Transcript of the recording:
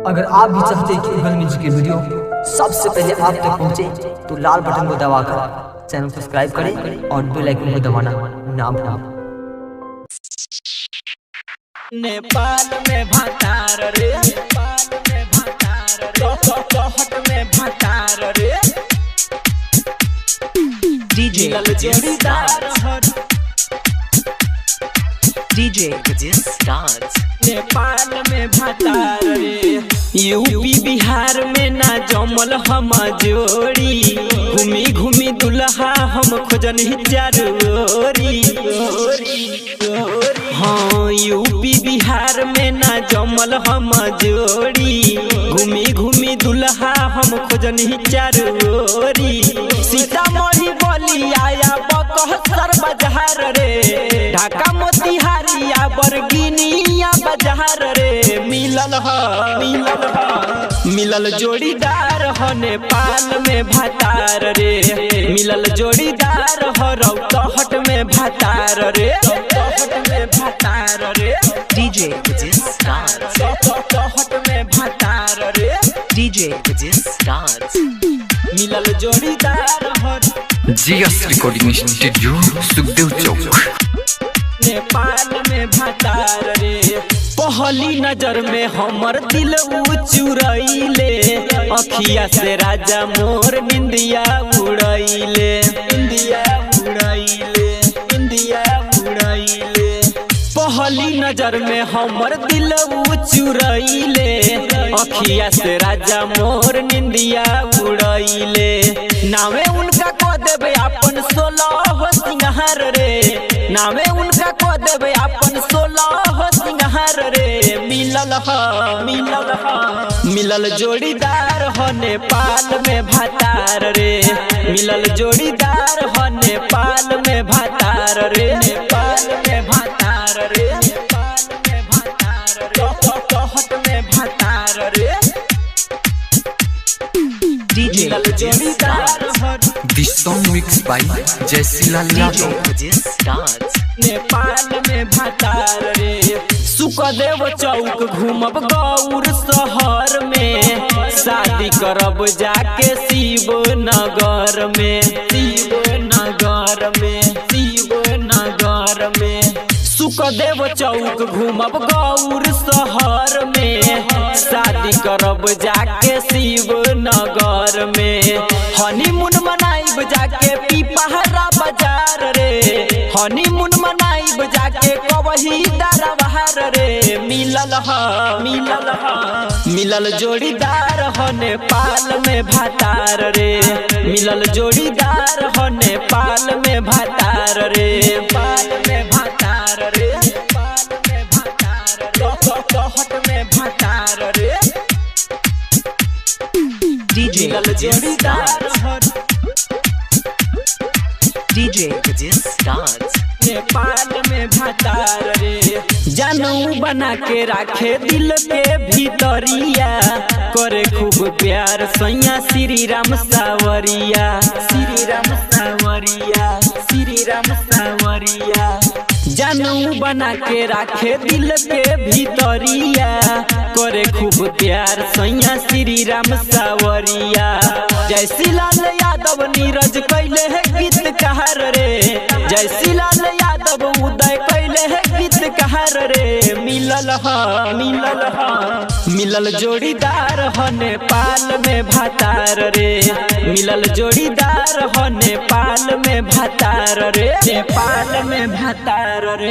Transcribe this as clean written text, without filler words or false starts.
अगर आप भी चाहते हैं कि उगल म्यूजिक की वीडियो सबसे पहले आप तक पहुंचे तो लाल बटन को दबाकर चैनल को सब्सक्राइब करें और बेल आइकन को दबाना ना भूलें। नेपाल में भातार रे, नेपाल में भातार रे, चौहट में भातार रे, DJ जोड़ीदार हर DJ Stars नेपाल में भातार रे। यूपी बिहार में ना जमल हम जोड़ी, घूमी घूमी दुल्हा हम खोजन चारोरी। हाँ यूपी बिहार में ना जमल हम जोड़ी, घूमी घूमी दुल्हा हम खोजन चारोरी। सीतामढ़ी बलिया बकहसर बाजार रे, ढाका मोतिहारिया बरगिनिया बाजार रे। मिलल जोड़ीदार हो नेपाल में भातार रे, मिलल जोड़ीदार हो रौतहट में भातार रे, रौतहट में भातार रे। DJ Stars चौहट में भातार रे, DJ Stars मिलल जोड़ीदार हो GS रिकॉर्डिंग स्टूडियो सुखदेव चौक नेपाल में भातार रे। पहली नजर में हमर दिल चुरैले, अखिया से राजा मोर निंदिया उड़ैले, निंदिया उड़ैले, निंदिया उड़ैले। पहली नजर में हमर दिल चुरैले, अखिया से राजा मोर निंदिया उड़ैले। नामे उनका को देबे अपन 16 सिंगार रे, नामे उनका को देबे अपन 16 सिंगार रे। मिलल जोड़ीदार हो नेपाल में भातार रे, मिलल जोड़ीदार हो नेपाल में भातार रे, नेपाल में भातार रे, नेपाल में भातार रे, चौहट में भातार रे। DJ मिलल जोड़ीदार हो this song mix by Jaisilal Yadav. DJ Stars Nepal में भातार रे। सुखदेव चौक घूमब गौर शहर में, शादी करब जाके शिव नगर में, शिव नगर में, शिव नगर में। सुखदेव चौक घूमब गौर शहर में, शादी करब जाके शिव नगर में। हनीमून मनाइब जाके पिपहरा बाजार रे, हनीमून मनाइब जाके कवही दरबार रे। मिलल जोड़ीदार हो नेपाल में भातार रे, मिलल जोड़ीदार हो नेपाल में भातार रे, नेपाल में भातार रे, नेपाल में भातार रे, चौहट में भातार रे। DJ मिलल जोड़ीदार हो DJ Stars नेपाल में भातार रे। जानू बना के राखे दिल के भीतरिया, करे खूब प्यार सैया श्री राम सावरिया, श्री राम सावरिया, श्री राम सावरिया। जानू बना के राखे दिल के भीतरिया, करे खूब प्यार सैया श्री राम सावरिया। जयसीलाल यादव नीरज कैले है गीत कहार रे, जयसीलाल यादव उदय कैले है गीत कहार रे। मिलल जोड़ीदार हो नेपाल में भातार रे, मिलल जोड़ीदार हो नेपाल में भातार रे, नेपाल में भातार रे।